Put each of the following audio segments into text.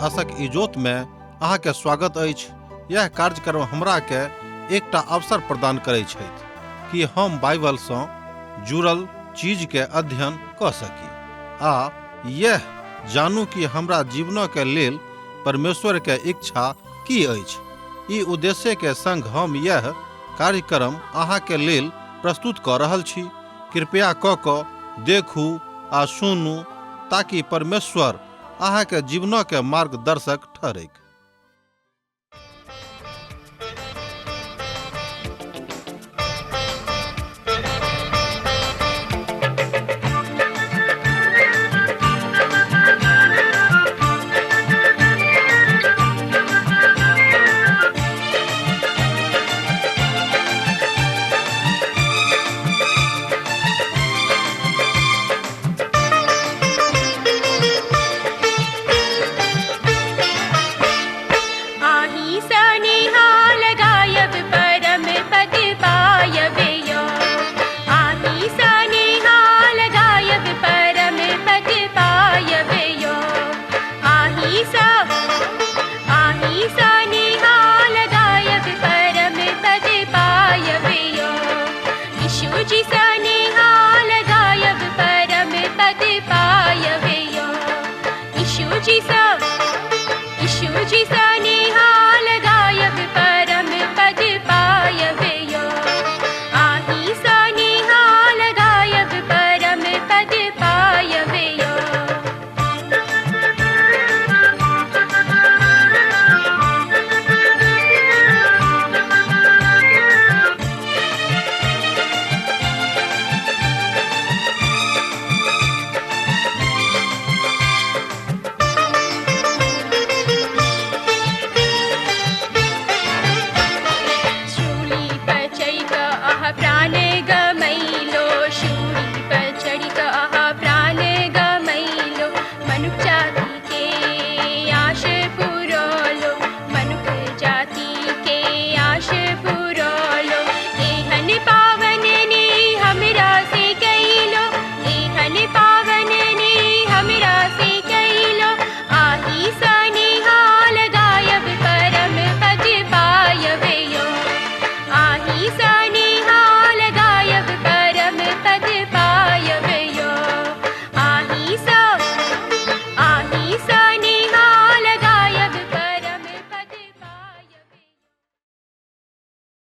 आशक इजोत में अहाँ के स्वागत अछि। यह कार्यक्रम हमरा के एकटा अवसर प्रदान करैत छथि कि हम बाइबल सँ जुड़ल चीज के अध्ययन क सकी आ यह जानू कि हमरा जीवन के लेल परमेश्वर के इच्छा की अछि। ई उद्देश्य के संग हम यह कार्यक्रम अहाँ के लेल प्रस्तुत क रहल छी। कृपया क देखू आ सुनू ताकि परमेश्वर अहाँ के जीवन के मार्गदर्शक ठहरे।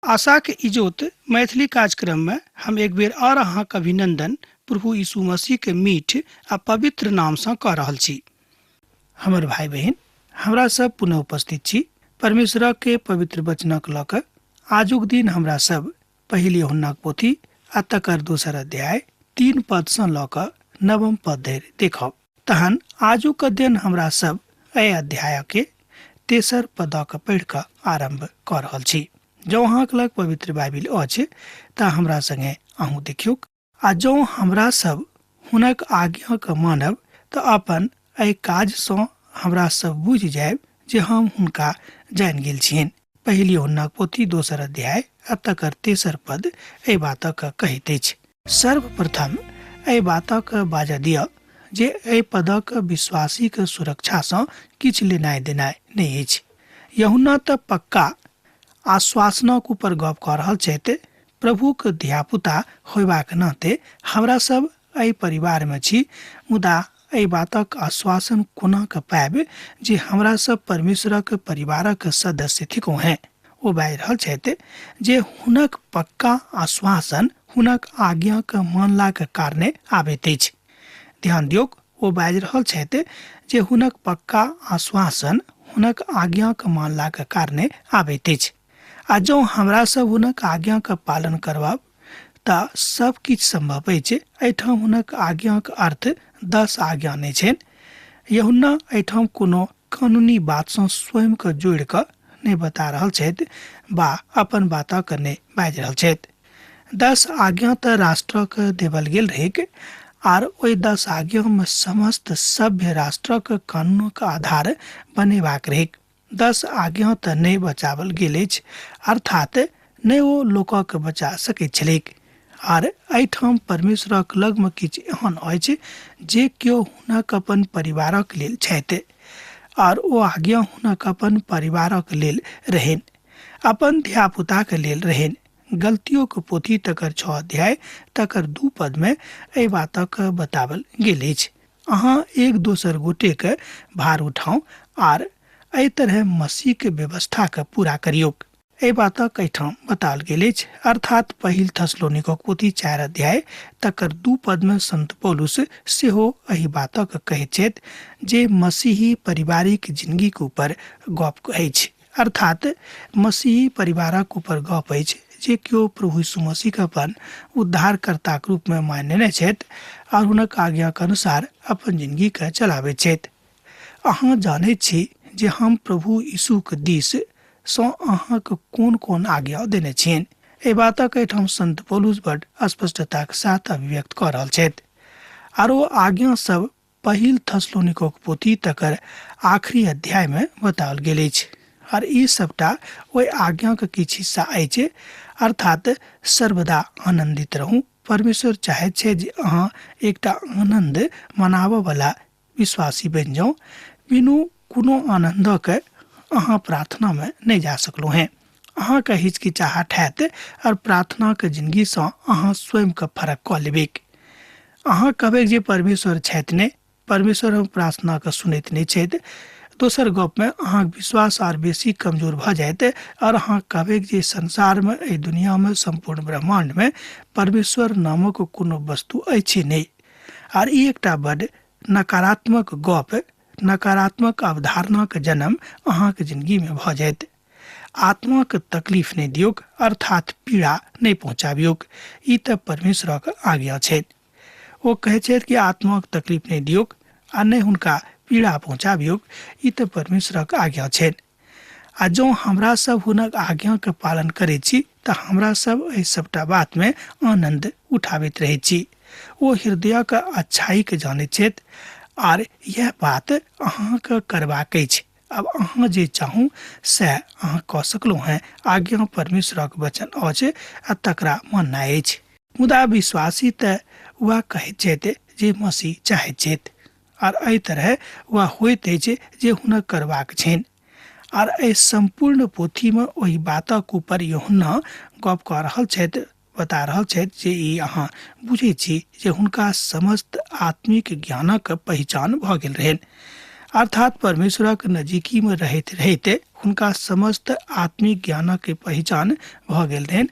आशा के इजोत मैथिली कार्यक्रम में हम एक बेर और अहाँ के अभिनंदन प्रभु यीशु मसीह के मीठ आ पवित्र नाम से कह रहल छी। हमर भाई बहन हमरा सब पुनः उपस्थित छी परमेश्वर के पवित्र वचनक लऽ कऽ। आजुक दिन हमरा सब पहिल यूहन्नाक पोथी आ तकर दोसर अध्याय 3 पद सँ लऽ कऽ 9 पद धरि देखब। तहन आजुक अध्ययन हमरा सब एहि अध्याय के 3 पदक पढ़ि कऽ आरंभ कऽ रहल छी। जो अहाँक लग पवित्र बाइबिल अछि तऽ हमरा संगे अहूँ देखियौ। आ जो हमरा सब हुनक आज्ञा के मानब तऽ अपन एहि काज सँ हमरा सब बुझि जायब जे हम हुनका जानि गेल छियनि। पहिल यूहन्नाक पोथी दोसर अध्याय आ तकर 3 पद एहि बातक कहैत अछि। सर्वप्रथम एहि बातक बाजऽ दिअ जे एहि पदक विश्वासी के सुरक्षा सँ किछु लेनाइ देनाइ नहि अछि। यूहन्ना तऽ पक्का आश्वासनक ऊपर गप कऽ रहल छथि। प्रभुक धियापुता होयबाक नाते हमरा सब एहि परिवार में छी, मुदा एहि बातक आश्वासन कोना कऽ पायब जे हमरा सब परमेश्वरक परिवारक सदस्य थिकौ हैं। ओ बाजि रहल छथि जे हुनक पक्का आश्वासन हुनक आज्ञाक मानलाक कारणे आबैत अछि। ध्यान दियौ, ओ बाजि रहल छथि जे हुनक पक्का आश्वासन हुनक आज्ञाक मानलाक कारणे आबैत अछि। आ जँ हमरा सब हुनक आज्ञाक पालन करब तऽ सब किछु संभव अछि। एहिठाम हुनक आज्ञाक अर्थ 10 आज्ञा नहि छनि। यूहन्ना एहिठाम कोनो कानूनी बात सँ स्वयं के जोड़ि कऽ नहि बता रहल छथि वा अपन बातक नहि बाजि रहल छथि। 10 आज्ञा तऽ राष्ट्रक देवल गेल रहैक आर ओहि 10 आज्ञा में समस्त सभ्य राष्ट्रक कानूनक आधार बनेबाक रहैक। 10 आज्ञा तऽ नहि बचावल गेल अछि, अर्थात नहि ओ लोकक बचा सकैत छलैक। आर एहिठाम परमेश्वरक लगमे किछु एहन अछि जे केओ हुनक अपन परिवारक लेल छथि। और ओ आज्ञा हुनक अपन परिवारक लेल रहेन, अपन धिया पुता के लेल रहेन। गलतियों के पोथी तकर 6 अध्याय तकर 2 पद में एहि बातक बतावल गेल अछि। अहाँ एक दोसर गोटे के भार उठाउ आर एहि तरह मसीह के व्यवस्था के पूरा करियौ। एहि बातक एहिठाम बताओल गेल अछि, अर्थात पहिल थस्सलुनीकक पोथी 4 अध्याय तकर 2 पद में संत पौलुस सेहो एहि बातक कहैत छथि जे मसीही पारिवारिक जिंदगी के ऊपर गप अछि, अर्थात मसीही परिवारक ऊपर गप अछि जे केओ प्रभु यीशु मसीह के अपन उद्धारकर्ता के रूप में मानने छथि और हुनक आज्ञा के अनुसार अपन जिंदगी के चलाबैत छथि। अहाँ जानैत छी जे हम प्रभु यीशु के दिस सँ अहाँके कोन कोन आज्ञा देने छियनि। एहि बातक एहिठाम संत पौलुस बड स्पष्टता के साथ अभिव्यक्त कऽ रहल छथि। और ओ आज्ञा सब पहिल थस्सलुनीकक पोथी तकर आखिरी अध्याय में बताओल गेल अछि। और ई सबटा ओहि आज्ञा के किछु हिस्सा अछि, अर्थात सर्वदा आनंदित रहू। परमेश्वर चाहैत छै जे अहाँ एकटा आनंद मनाबय वाला विश्वासी बनि जाउ। बिनु कोनो आनंदक अहाँ प्रार्थना में नहीं जा सकलू हैं। अहाँ के हिचकिचाहट हैत और प्रार्थना के जिंदगी से अहाँ स्वयं के फर्क कऽ लेबै। अहाँ कहबै जे परमेश्वर छथि ने, परमेश्वर हम प्रार्थना के सुनैत नहीं छथि। दोसर गप में अहाँ विश्वास और बेसी कमजोर भ जायत और अहाँ कहबै जे संसार में, एहि दुनिया में, संपूर्ण ब्रह्मांड में परमेश्वर नामक कोनो वस्तु अछि नहीं। और ई एकटा बड नकारात्मक गप, नकारात्मक अवधारणा के जन्म अहाँ के जिंदगी में भ जायत। आत्मा के तकलीफ नहीं दियोक, अर्थात पीड़ा नहीं पहुंचाबियोक। ई त परमेश्वरक आज्ञा छै। ओ कहै छै कि आत्मा के तकलीफ नहीं दियोक आ नहीं हुनका पीड़ा पहुंचाबियोक। ई त परमेश्वरक आज्ञा छै। आ जँ हमरा सब हुनक आज्ञा के पालन करै छी त हमरा सब एहि सबटा बात में आनंद उठाबैत रहै छी। ओ हृदय के अच्छाई के जानैत छथि और यह बात अहाँ के करबाक अछि। अब अहाँ जे चाहू से अहाँ कऽ सकलू हैं। आज्ञा परमेश्वरक वचन अछि आ तकरा माननाइ अछि। मुदा विश्वासी त वह कहैत छथि जे मसीह चाहैत छथि और एहि तरह वह होइत अछि जे हुनक करबाक छनि। और एहि संपूर्ण पोथी में ओहि बातक ऊपर यूहन्ना गप कऽ रहल छथि, बता रहल छथि जे ई अहाँ बुझै छी जे हुनका समस्त आत्मिक ज्ञानक पहचान भऽ गेल रहनि, अर्थात परमेश्वरक नजीकी में रहैत रहैत हुनका समस्त आत्मिक ज्ञानक पहचान भऽ गेल रहनि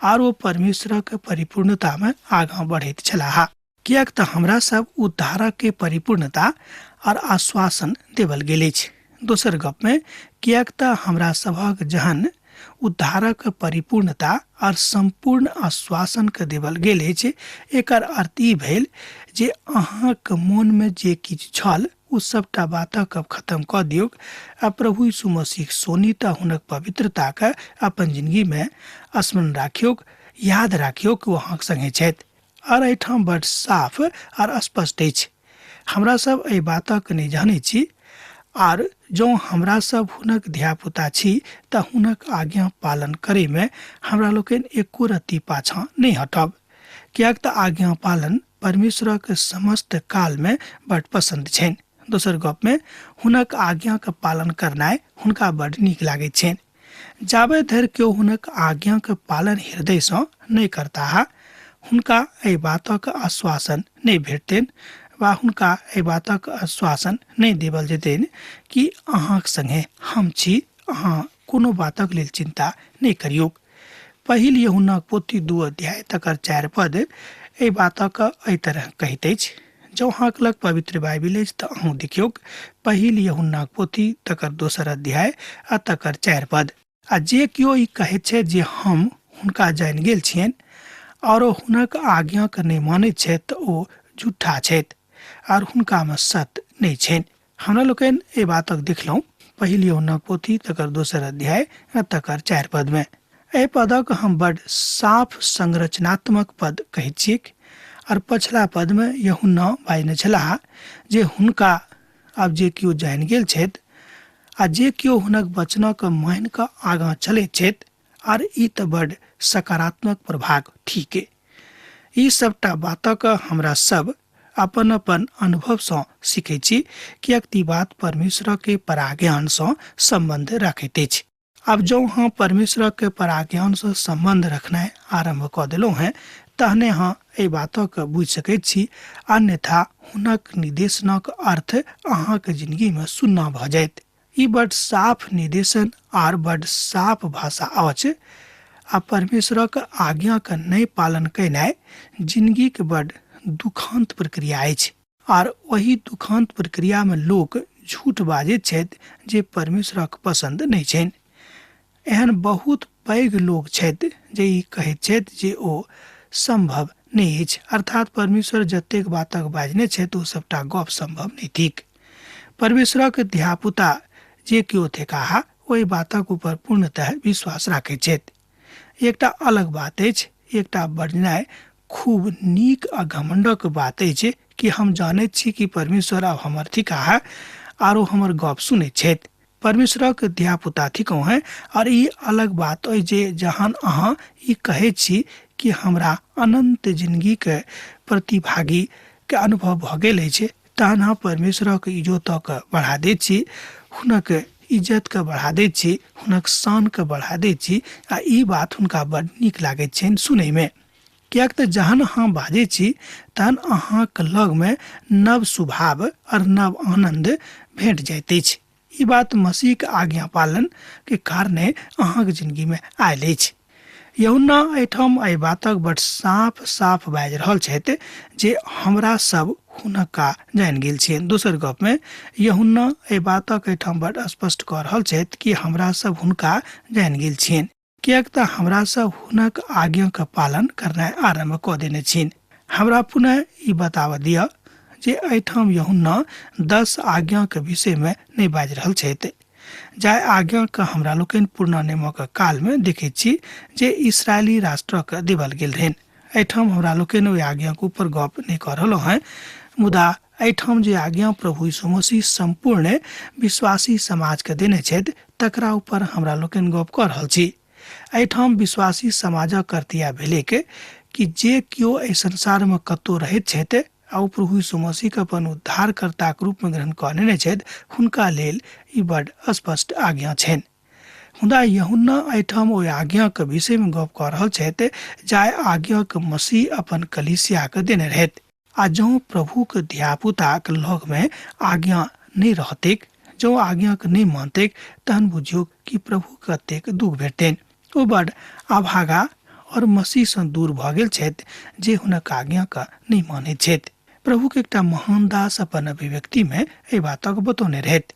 और वो परमेश्वरक परिपूर्णता में आगाँ बढ़ैत छलाह। कियाक तऽ हमरा सब उद्धारक के परिपूर्णता और आश्वासन देवल गेल अछि। दोसर गप में कियाक तऽ हमरा सभक जहन उद्धारक परिपूर्णता और संपूर्ण आश्वासन के देवल गेल अछि, एकर अर्थ ई भेल जे अहाँक मोन में जे किछु छल ओ सबटा बातक अब खत्म कऽ दियौक आ प्रभु यीशु मसीह सोनी तऽ हुनक पवित्रता के अपन जिंदगी में स्मरण राखियौक, याद राखियौक ओ अहाँक संगे छथि। और एहिठाम बड साफ और स्पष्ट अछि। हमरा सब एहि बातक नहि जानै छी और जँ हमरा सब हुनक धियापुता छी तऽ हुनक आज्ञा पालन करे में हमरा लोकनि एको रत्ती पाछाँ नहीं हटब। कियाक तऽ आज्ञा पालन परमेश्वरक समस्त काल में बड पसंद छनि। दोसर गप में हुनक आज्ञा के पालन करनाइ हुनका बड नीक लागैत छनि। जाबे धरि केओ हुनक आज्ञा के पालन हृदय सँ नहीं करताह, हुनका एहि बातक आश्वासन नहीं भेटतनि वा हुनका एहि बातक आश्वासन नहीं देवल जेतनि कि अहाँक संगे हम छी, अहाँ कोनो बातक लेल चिंता नहीं करियौक। पहिल यूहन्ना पोथी 2 अध्याय तकर 4 पद एहि बातक एहि तरह कहैत अछि। जँ अहाँक लग पवित्र बाइबिल अछि तऽ अहूँ देखियौक पहिल यूहन्ना पोथी तकर 2 अध्याय आ तकर 4 पद। आ जे केओ ई कहैत छै जे हम हुनका जानि गेल छियनि और हुनक आज्ञा के नहीं मानैत छथि तऽ ओ झूठा छथि और हुनका में सत्य नहीं छनि। हमरा लोकनि एहि बातक देखलहुँ पहिल यूहन्ना पोथी तकर 2 अध्याय आ तकर 4 पद में। एहि पदक हम बड साफ संरचनात्मक पद कहैत छी। और पछला पद में यूहन्ना बाजने छलाह जे हुनका आब जे केओ जानि गेल छथि आ जे केओ हुनक वचनक मानि कऽ आगाँ चलैत छथि। और ई तऽ बड सकारात्मक प्रभाव ठीक है। ई सबटा बातक हमरा सब अपन अपन अनुभव सँ सीखै छी, कियाक ती बात परमेश्वर के पराज्ञान सँ संबंध रखैत अछि। अब जो हाँ परमेश्वर के पराज्ञान सँ संबंध रखनाइ आरंभ कऽ देलहुँ हैं, तहने हाँ एहि बातक बुझि सकैत छी, अन्यथा हुनक निर्देशनक अर्थ अहाँके जिंदगी में सुन्ना भऽ जायत। ई बड साफ निर्देशन आर बड साफ भाषा अछि। आ परमेश्वरक आज्ञा के नहीं पालन कैनाइ जिंदगी के बड दुखांत प्रक्रिया अछि। आर वही दुखांत प्रक्रिया में लोग झूठ बाजैत छथि जे परमेश्वरक पसंद नहीं छनि। एहन बहुत पैघ लोग छथि जे ई कहैत छथि जे ओ संभव नहीं अछि, अर्थात परमेश्वर जतेक बातक बाजने छथि ओ सबटा गप संभव नहीं थिक। परमेश्वरक धियापुता जे केओ थिकाह ओहि बातक ऊपर पूर्णतः विश्वास राखैत छथि। एकटा अलग बात अछि, एकटा बजनाइ खूब नीक आ घमंडक बात अछि कि हम जानैत छी कि परमेश्वर आब हमर थिकाह आरो हमर गप सुनैत छथि। परमेश्वरक धियापुता थिकौ हैं, और ई अलग बात अछि जे जहन अहाँ ई कहैत छी कि हमरा अनंत जिंदगी के प्रतिभागी के अनुभव भऽ गेल अछि, तहन अहाँ परमेश्वरक इज्जतक बढ़ा दैत छी, हुनक इज्जत के बढ़ा दैत छी, हुनक शान के बढ़ा दैत छी, आ ई बात हुनका बड नीक लागैत छनि सुनय में। कियाक तऽ जहन अहाँ बाजै छी तहन अहाँक लग में नव स्वभाव और नव आनंद भेट जाइत अछि। ई बात मसीह के आज्ञा पालन के कारणे अहाँक जिंदगी में आयल अछि। यूहन्ना एहिठाम एहि बातक बड साफ साफ बाजि रहल छथि जे हमरा सब हुनका जानि गेल छियनि। दोसर गप में यूहन्ना एहि बातक एहिठाम बड स्पष्ट कऽ रहल छथि कि हमरा सब हुनका जानि गेल छियनि, कियाक तऽ हमरा सब हुनक आज्ञा के पालन करनाइ आरंभ कऽ देने छियनि। हमरा पुनः ई बताबऽ दिअ जे एहिठाम यूहन्ना 10 आज्ञा के विषय में नहीं बाजि रहल छथि। जाहि आज्ञा के हमरा लोकनि पुरना नियमक काल में देखैत छी जे इस्राएली राष्ट्रक देवल गेल रहनि। एहिठाम हमरा लोकनि ओहि आज्ञा के ऊपर गप नहीं कऽ रहलहुँ हैं, मुदा एहिठाम जे आज्ञा प्रभु यीशु मसीह संपूर्ण विश्वासी समाज के देने छथि तकरा ऊपर हमरा लोकनि गप कऽ रहल छी। एहिठाम विश्वासी समाजक कर्तव्य भेलै कि जे केओ एहि संसार में कतौ रहैत छथि आ ओ प्रभु यीशु मसीह के अपन उद्धारकर्ता के रूप में ग्रहण कऽ लेने छथि, हुनका लेल ई बड स्पष्ट आज्ञा छनि। मुदा यूहन्ना एहिठाम ओहि आज्ञा के विषय में गप कऽ रहल छथि जाहि आज्ञा के मसीह अपन कलीसिया के देने रहथि। आ जँ प्रभु के धियापुता के लग में आज्ञा नहीं रहतैक, जँ आज्ञा के नहीं मानतैक, तहन बुझियौ कि प्रभु कतेक दुख भेटतनि। ओ बड अभागा और मसीह सँ दूर भऽ गेल छथि जे हुनक आज्ञा के नहीं मानैत छथि। प्रभु के एकटा महान दास अपन अभिव्यक्ति में एहि बातक बतौने रहथि।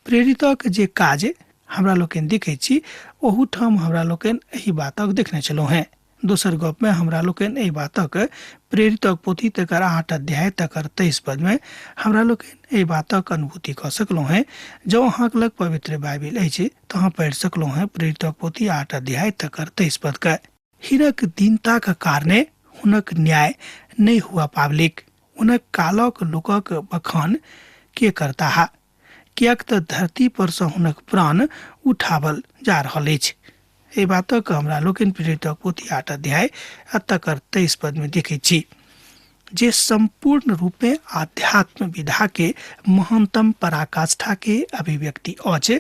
प्रेरितक जे काज हमरा लोकनि देखैत छी ओहू ठाम हमरा लोकनि एहि बातक देखने छलहुँ हैं। दोसर गप में हमरा लोकनि एहि बातक प्रेरितक पोथी तकर 8 अध्याय तकर 23 पद में हमरा लोकनि एहि बातक अनुभूति कऽ सकलहुँ हैं। जँ अहाँक लग पवित्र बाइबिल अछि तऽ अहाँ पढ़ि सकलहुँ हैं प्रेरितक पोथी 8 अध्याय तकर 23 पद के। हिनक दीनता के कारणे हुनक न्याय नहीं हुआ पावलिक, हुनक कालक लोकक बखान के करता है, कियाक तऽ धरती पर सँ हुनक प्राण उठावल जा रहल अछि। एहि बातक हमरा लोकनि प्रेरितक पोथी 8 अध्याय तकर 23 पद में देखैत छी जे संपूर्ण रूपे आध्यात्म विधा के महानतम पराकाष्ठा के अभिव्यक्ति अछि।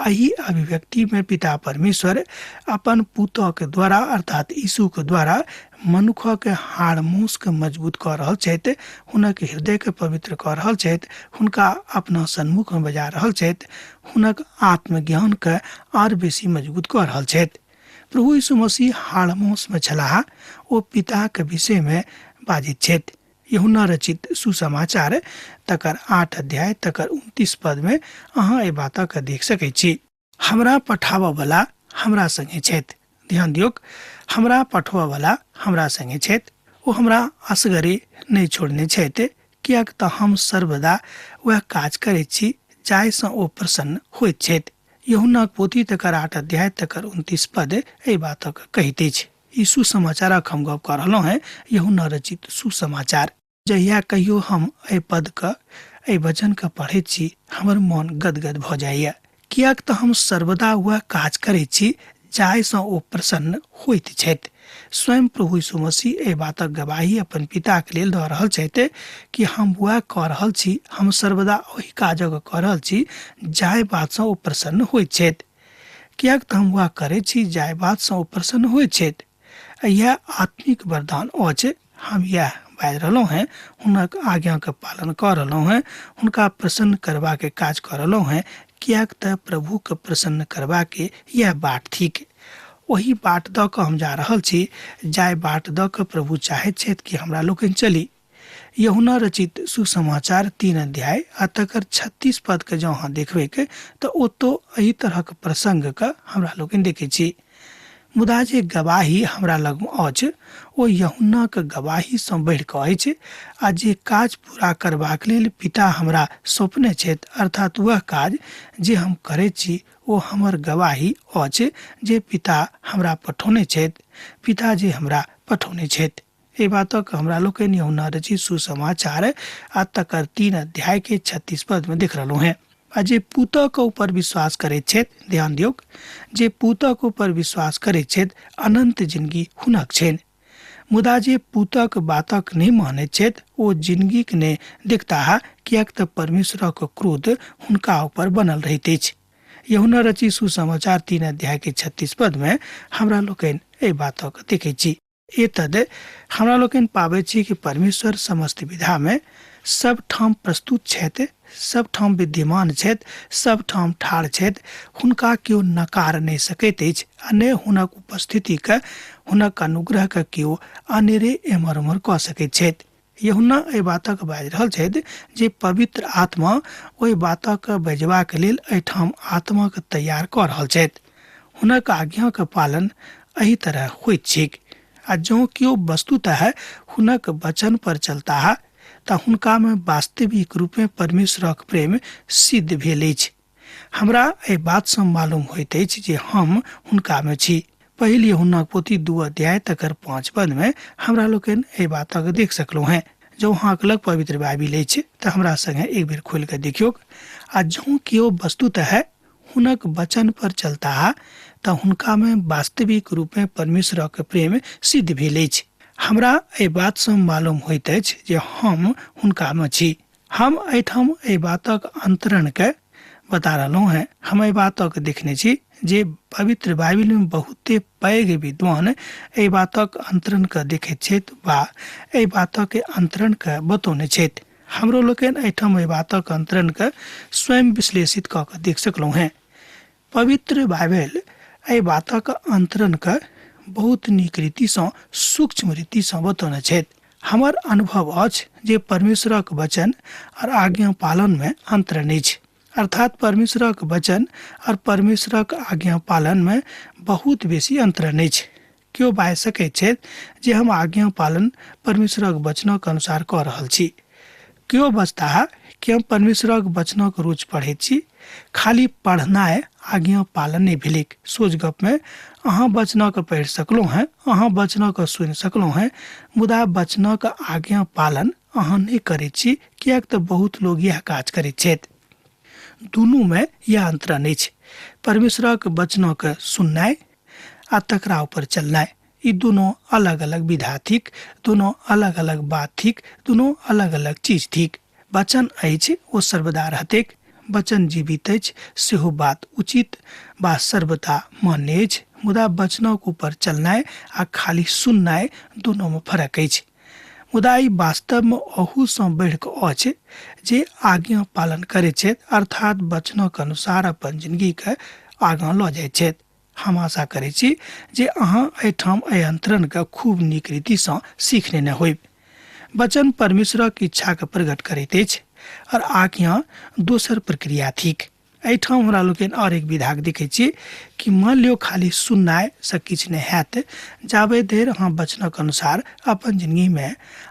एही अभिव्यक्ति में पिता परमेश्वर अपन पुत्र के द्वारा अर्थात यीशु के द्वारा मनुख के हाड़ मूस के मजबूत कऽ रहल छथि, हुनक हृदय के पवित्र कऽ रहल छथि, हुनका अपना सन्मुख में बजा रहल छथि, हुनक आत्मज्ञान के और बेसी मजबूत कऽ रहल छथि। प्रभु यीशु मसीह हाड़ मूस में छलाह, ओ पिता के विषय में बाजित छथि। यूहन्ना रचित सुसमाचार तकर 8 अध्याय तकर 29 पद में अहाँ एहि बातक देख सकैत छी। हमरा पठाबऽ वाला हमरा संगे छथि। ध्यान दियौक, हमरा पठबऽ वाला हमरा संगे छथि। ओ हमरा असगरे नहीं छोड़ने छथि, कियाक तऽ हम सर्वदा वह काज करैत छी जाहि सँ ओ प्रसन्न होइत छथि। यूहन्ना पोथी तकर 8 अध्याय तकर 29 पद एहि बातक कहैत अछि। ई सुसमाचारक हम गप कऽ रहलहुँ हैं, यूहन्ना रचित सुसमाचार। जहिया कहियो हम एहि पद के एहि वचन के पढ़ैत छी हमर मन गदगद भऽ जाइए, कियाक तऽ हम सर्वदा वह काज करैत छी जाहिसँ ओ प्रसन्न होइत छथि। स्वयं प्रभु यीशु मसीह एहि बातक गवाही अपन पिताके लेल दऽ रहल छथि कि हम वएह कऽ रहल छी, हम सर्वदा ओहि काजक कऽ रहल छी जाहि बातसँ ओ प्रसन्न होइत छथि। किएक तऽ हम वएह करै छी जाहि बातसँ ओ प्रसन्न होइत छथि। यह आत्मिक वरदान अछि। हम यह बाजि रहलहुँ हैं, हुनक आज्ञाके पालन कऽ रहलहुँ हैं, हुनका प्रसन्न करबाके काज कऽ रहलहुँ हैं, किएक तऽ प्रभुके प्रसन्न करबाके यह बाट थिक। वही बाट दऽ कऽ हम जा रहल छी जाहि बाट दऽ कऽ प्रभु चाहैत छथि कि हमरा लोकनि चली। यूहन्ना रचित सुसमाचार 3 अध्याय आ तकर 36 पद के जँ अहाँ देखबै तऽ ओतौ एहि तरहक प्रसंगके हमरा लोकनि देखै छी। मुदा जे गवाही हमरा लग अछि ओ यूहन्नाके गवाहीसँ बढ़ि कऽ अछि, आ जे काज पूरा करबाक लेल पिता हमरा सौंपने छथि, अर्थात वह काज जे हम करैत छी ओ हमर गवाही अछि जे पिता हमरा पठौने छथि, पिता जे हमरा पठौने छथि। एहि बातक हमरा लोकनि यूहन्ना रचित सुसमाचार आ तकर 3 अध्याय के 36 पद में देख रहलहुँ हैं। आ जे पुतक ऊपर विश्वास करैत छथि, ध्यान दियौ, जे पुतक ऊपर विश्वास करैत छथि अनंत जिंदगी हुनक छनि। मुदा जे पुतक बातक नहि मानैत छथि ओ जिंदगीके नहि देखताह, किएक तऽ परमेश्वरक क्रोध हुनका ऊपर बनल रहैत अछि। यूहन्ना रचित सुसमाचार 3 अध्याय के 36 पद में हमरा लोकनि एहि बातक देखै छी। एतद हमरा लोकनि पाबै छी कि परमेश्वर समस्त विधामे सब ठाम प्रस्तुत छथि, सब ठाम विद्यमान छथि, सब ठाम ठाढ़ छथि। हुनका केओ नकार नहि सकैत अछि आ नहि हुनक उपस्थितिके, हुनक अनुग्रहके केओ अनेरे एम्हर उम्हर कऽ सकैत छथि। यूहन्ना एहि बातक बाजि रहल छथि जे पवित्र आत्मा ओहि बातक बजबाक लेल एहिठाम आत्माके तैयार कऽ रहल छथि। हुनक आज्ञाके पालन एहि तरह होइत छैक। आ जँ केओ वस्तुतः हुनक वचन पर चलता है तऽ हुनकामे वास्तविक रूपमे परमेश्वरक प्रेम सिद्ध भेल अछि। हमरा एहि बातसँ मालूम होइत अछि जे हम हुनकामे छी। पहिल यूहन्ना पोथी 2 अध्याय तकर 5 पद में हमरा लोकनि एहि बातक देख सकलहुँ हैं। जँ अहाँके लग पवित्र बाइबिल अछि तऽ हमरा संगे एक बेर खोलि कऽ देखियौ। आ जँ केओ वस्तुतः हुनक वचन पर चलता है तऽ हुनकामे वास्तविक रूपमे परमेश्वरक प्रेम सिद्ध भेल अछि। हमरा एहि बातसँ मालूम होइत अछि जे हम हुनकामे छी। हम एहिठाम एहि बातक अंतरणके बता रहलहुँ हैं। हम एहि बातक देखने छी जे पवित्र बाइबिलमे बहुते पैघ विद्वान एहि बातक अंतरणके देखैत छथि वा एहि बातक अंतरणके बतौने छथि। हमरो लोकनि एहिठाम एहि बातक अंतरणके स्वयं विश्लेषित कऽ कऽ देख सकलहुँ हैं। पवित्र बाइबिल एहि बातक अंतरणके बहुत नीक रीतिसँ, सूक्ष्म रीतिसँ बतौने छथि। हमर अनुभव अछि जे परमेश्वरक वचन और आज्ञा पालन में अंतर नहीं छै, अर्थात परमेश्वरक वचन और परमेश्वरक आज्ञा पालन में बहुत बेसी अंतर नहीं छै। केओ बाजि सकैत छथि जे हम आज्ञा पालन परमेश्वरक वचनक अनुसार कऽ रहल छी। केओ बजता है कि हम परमेश्वरक वचनक रोज पढ़ैत छी, खाली पढ़नाइ आज्ञा पालन नहीं भेलिक। सोझ गप में अहाँ वचनक पढ़ि सकलहुँ हैं, अहाँ वचनक सुनि सकलहुँ हैं, मुदा वचनक आज्ञा पालन अहाँ नहीं करैत छी, किएक तऽ बहुत लोग यह काज करैत छथि। दुनू में यह अंतर नहीं छै। परमेश्वरक वचनक सुननाइ आ तकरा ऊपर चलनाइ, ई दोनों अलग अलग विधा थिक, दोनों अलग अलग बात थिक, दोनों अलग अलग चीज थिक। वचन अछि ओ सर्वदा रहतैक, वचन जीवित अछि सेहो बात उचित बा सर्वदा मान्य अछि, मुदा वचनक ऊपर चलनाइ आ खाली सुननाइ दोनों में फर्क अछि। मुदा ई वास्तवमे अहूसँ बढ़ि कऽ अछि जे आज्ञा पालन करैत छथि, अर्थात वचनक अनुसार अपन जिंदगीके आगाँ लऽ जाइत छथि। हम आशा करैत छी जे अहाँ एहिठाम एहि अंतरणके खूब नीक रीतिसँ सीख लेने होइब। वचन परमेश्वरक इच्छाके प्रकट करैत अछि और आज्ञा दोसर प्रक्रिया थिक। एहिठाम हमरा लोकनि और एक विधाक देखैत छी कि मान लियो खाली सुननाइ से किछु नहि हैत जाबे देर अहाँ वचनक अनुसार अपन जिंदगीमे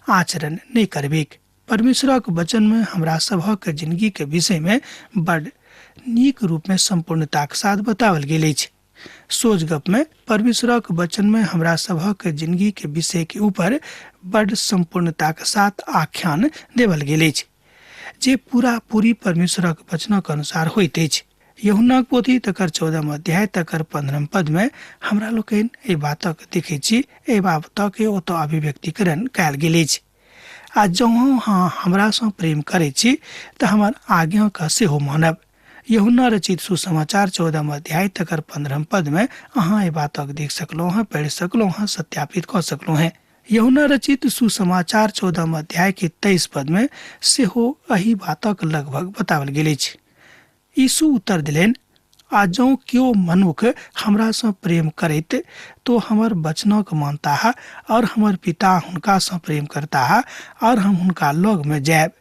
आचरण नहीं करबेक। परमेश्वरक वचनमे हमरा सभक जिंदगीके विषयमे बड़ नीक रूपमे संपूर्णताक साथ बतावल गेल अछि। सोझ गप में परमेश्वरक वचन में हमरा सभक जिंदगी के विषय के ऊपर बड़ संपूर्णता के साथ आख्यान देवल गेल अछि जे पूरा पूरी परमेश्वरक वचनक अनुसार होइत अछि। यूहन्ना के पोथी तकर 14 अध्याय तकर 15 पद में हमरा लोकन ए बातक देखे छी, ए बातक के ओतो अभिव्यक्तिकरण कयल गेल अछि। आ जँ हमरा सँ प्रेम करे छी तऽ हमर आज्ञा का सेहो मानब। यूहन्ना रचित सुसमाचार 14 अध्याय तकर 15 पद में अहाँ ए बातक देख सकलहुँ हैं, पढ़ सकलहुँ हैं, सत्यापित कर सकलहुँ हैं। यूहन्ना रचित सुसमाचार 14 अध्याय के 23 पद में सेहो एही बातक लगभग बतावल गेल अछि। यीशु उत्तर दिलेन, आ जँ केओ मनुख हमरा सँ प्रेम करैत तो हमर वचनक मानता है, और हमर पिता हुनका सँ प्रेम करता है, और हम हुनका लग में जायब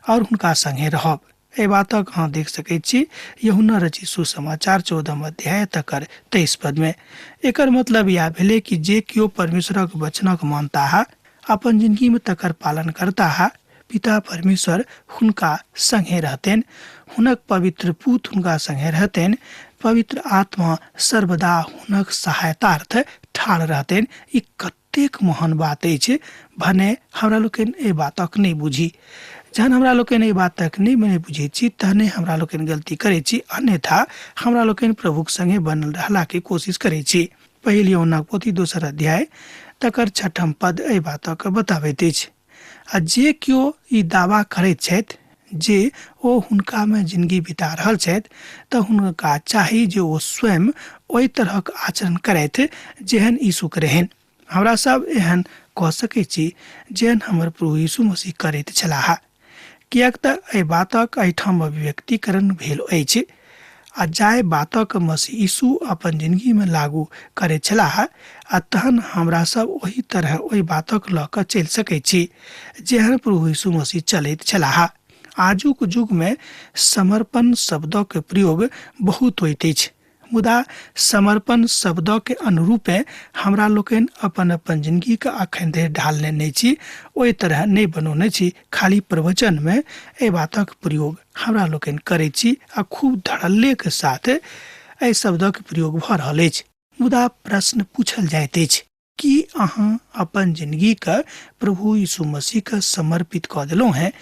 और हुनका संगे रहब। ए बातक अहाँ देख सकैत छी यूहन्ना रचित सुसमाचार 14 अध्याय तकर 23 पद में। एकर मतलब यह भेले कि जे केओ परमेश्वरक वचनक मानता है, अपन जिंदगी में तकर पालन करता है, पिता परमेश्वर हुनका संगे रहतेन, हुनक पवित्र पूत हुनका संगे रहतेन, पवित्र आत्मा सर्वदा हुनक सहायतार्थ ठाड़ रहतेन। ई कतेक महान बात अछि भने हमरा लोकन ए बातक नहीं बुझी। जहन हमरा लोकन ए बातक नहीं बुझे छी तहने हमरा लोकन गलती करे छी, अन्यथा हमरा लोकन प्रभुक संगे बनल रहला के कोशिश करे छी। पहिल यूहन्ना पोथी 2 अध्याय तकर 6 पद ए बातक बताबैत अछि। आ जे केओ ई दावा करैत छथि जे ओ हुनका में जिंदगी बिता रहल छथि तऽ हुनका चाही जे ओ स्वयं ओहि तरहक आचरण करथि जेहन यीशु रहन। हमरा सब एहन कह सकै छी जेहन हमर प्रभु यीशु मसीह करैत छलाह, किएक तऽ एहि बातक एहिठाम अभिव्यक्तिकरण भेल अछि। आ जाय बातक मसीह यीशु अपन जिंदगी में लागू करे छलाह, आ तहन हमरा सब ओही तरह ओहि बातक लऽ कऽ चलि सकै छी जेहन प्रभु यीशु मसीह चलैत छलाह। आजुक युग में समर्पण शब्दों के प्रयोग बहुत होइत अछि, मुदा समर्पण शब्दों के अनुरूपे हमरा लोकन अपन अपन जिंदगी का अखन धरि ढालने नहीं छी, ओहि तरह नहीं बनौने छी। खाली प्रवचन में ए बातक प्रयोग हमरा लोकन करे छी आ खूब धड़ल्ले के साथ ए शब्दों के प्रयोग भ रहल अछि। मुदा प्रश्न पूछल जाइत अछि कि अहाँ अपन जिंदगी का प्रभु यीशु मसीह का समर्पित कऽ देलहुँ हैं,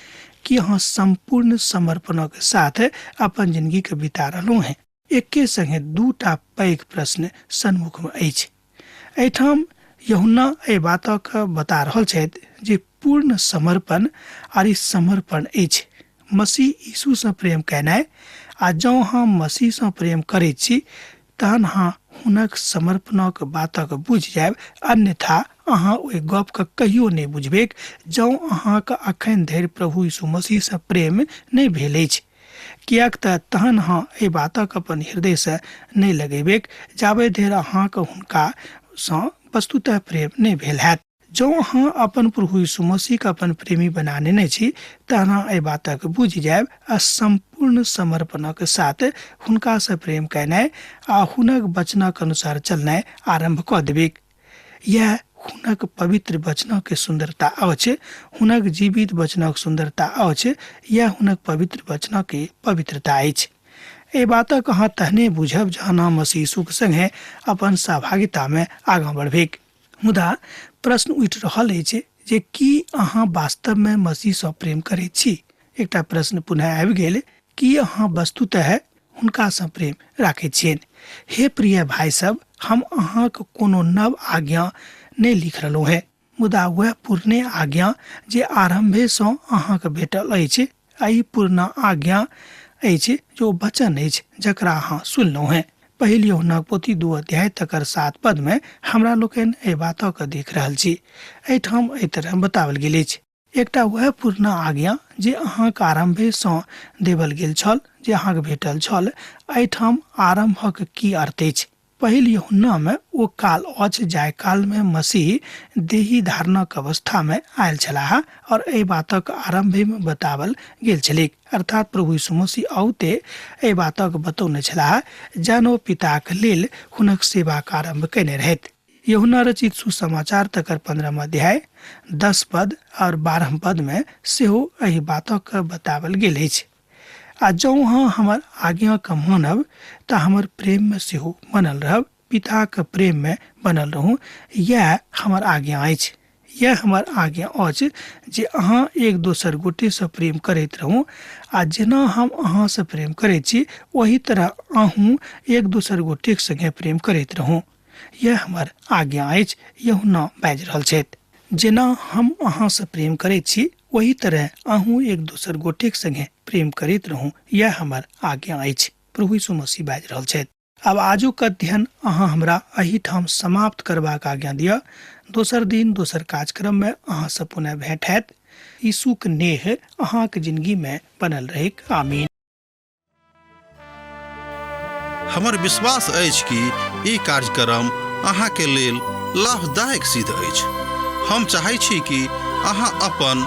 कि अहाँ संपूर्ण समर्पण के साथ अपन जिंदगी के बिता रहलहुँ हैं। एके संगे दूटा पैघ प्रश्न सन्मुख में अछि। एहिठाम यूहन्ना ए बातक बता रहल छथि जे पूर्ण समर्पण और समर्पण अछि मसीह यीशु से प्रेम केनाइ। आ जँ हम मसीह से प्रेम करैत छी तहन अहाँ हुनक समर्पणक बातक बुझ जायब, अन्यथा अहाँ ओहि गप के कहियो नहीं बुझबेक जँ अहाँके अखन धरि प्रभु यीशु मसीह से प्रेम नहीं भेल अछि। किएक तऽ तहन अहाँ एहि बातक अपन हृदय से नहीं लगेबेक जाबे धरि अहाँके हुनका सँ वस्तुतः प्रेम नहीं भेल हैत। जँ अहाँ अपन प्रभु यीशु मसीह के अपन प्रेमी बनाने नहीं छी तहन अहाँ एहि बातक बुझ जायब आ संपूर्ण समर्पणक साथ हुनका से प्रेम केनाइ आ हुनक वचनक अनुसार चलनाइ आरंभ कऽ देबेक। यह हुनक पवित्र वचनक के सुंदरता अछि, हुनक जीवित वचनक सुंदरता अछि, यह हुनक पवित्र वचनक के पवित्रता अछि। ए बातक अहाँ तहने बुझब जहन अहाँ मसीह यीशु के संगे अपन सहभागिता में आगाँ बढ़बेक। मुदा प्रश्न उठि रहल अछि जे की अहाँ वास्तव में मसीह सँ प्रेम करैत छी। एकटा प्रश्न पुनः आबि गेल, की अहाँ वस्तुतः हुनका सँ प्रेम राखैत छियनि। हे प्रिय भाई सब, हम अहाँके कोनो नव आज्ञा नहीं लिख रहलहुँ हैं, मुदा वह पुरने आज्ञा जे आरंभे सँ अहाँके भेटल अछि। ई पूर्ण आज्ञा अछि जो वचन अछि जकरा अहाँ सुनलहुँ हैं। पहिल यूहन्ना पोथी 2 अध्याय तकर 7 पद में हमरा लोकन ए बातक देख रहल छी। एहिठाम एहि तरह बतावल गेल अछि, एकटा वह पूर्ण आज्ञा जे अहाँके आरंभे सँ देवल गेल छल, जे अहाँके भेटल छल। एहिठाम आरंभक की अर्थ अछि। पहिल यूहन्ना में ओ काल अछि जाय काल में मसीह देही धारणक अवस्था में आयल छलाह और एहि बातक आरंभे में बतावल गेल छलै, अर्थात प्रभु यीशु मसीह औते एहि बातक बतौने छलाह जहन ओ पिताक लेल हुनक सेवाक आरंभ केने रहथि। यूहन्ना रचित सुसमाचार तकर 15 अध्याय 10 पद और 12 पद में सेहो एहि बातक बतावल गेल अछि। आ जँ अहाँ हमर आज्ञा के मानब तऽ हमर प्रेम में सेहो बनल रहब, पिता के प्रेम में बनल रहूँ, यह हमर आज्ञा अछि। यह हमार आज्ञा अछि जे अहाँ एक दोसर गोटे से प्रेम करैत रहू आ जेना हम अहाँ से प्रेम करै छी वही तरह अहूँ एक दोसर गोटे के संगे प्रेम करैत रहू। यह हमार आज्ञा अछि, यूहन्ना बाजि रहल छथि। जेना हम अहाँ से प्रेम करैत छी वही तरह अहूँ एक दोसर गोटे के संगे प्रेम करैत रहू। यह हमार आज्ञा अछि, प्रभु यीशु मसीह बाजि रहल छथि। अब आजुक अध्ययन अहाँ हमरा एही ठाम समाप्त करबाक आज्ञा दिअ। दोसर दिन दोसर कार्यक्रम में अहाँ से पुनः भेंट हैत। यीशु के नेह अहाँ के जिंदगी में बनल रहे। आमीन। हमर विश्वास अछि कि ई कार्यक्रम अहाँ के लेल लाभदायक सिद्ध अछि। हम चाहै छी कि अहाँ अपन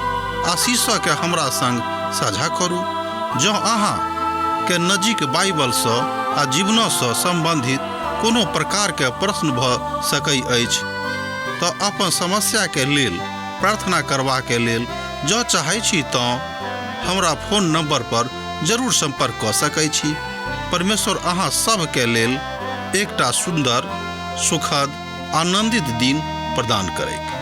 आशीषक के हमरा संग साझा करू। जँ अहाँ के नजीक बाइबल से आ जीवन से संबंधित कोनो प्रकार के प्रश्न भ सकै अछि तऽ अपन समस्या के लेल प्रार्थना करबा के लेल जँ चाहै छी तऽ हमरा फोन नंबर पर जरूर संपर्क कऽ सकै छी। परमेश्वर अहाँ सब के लेल एकटा सुंदर, सुखद, आनंदित दिन प्रदान करैक।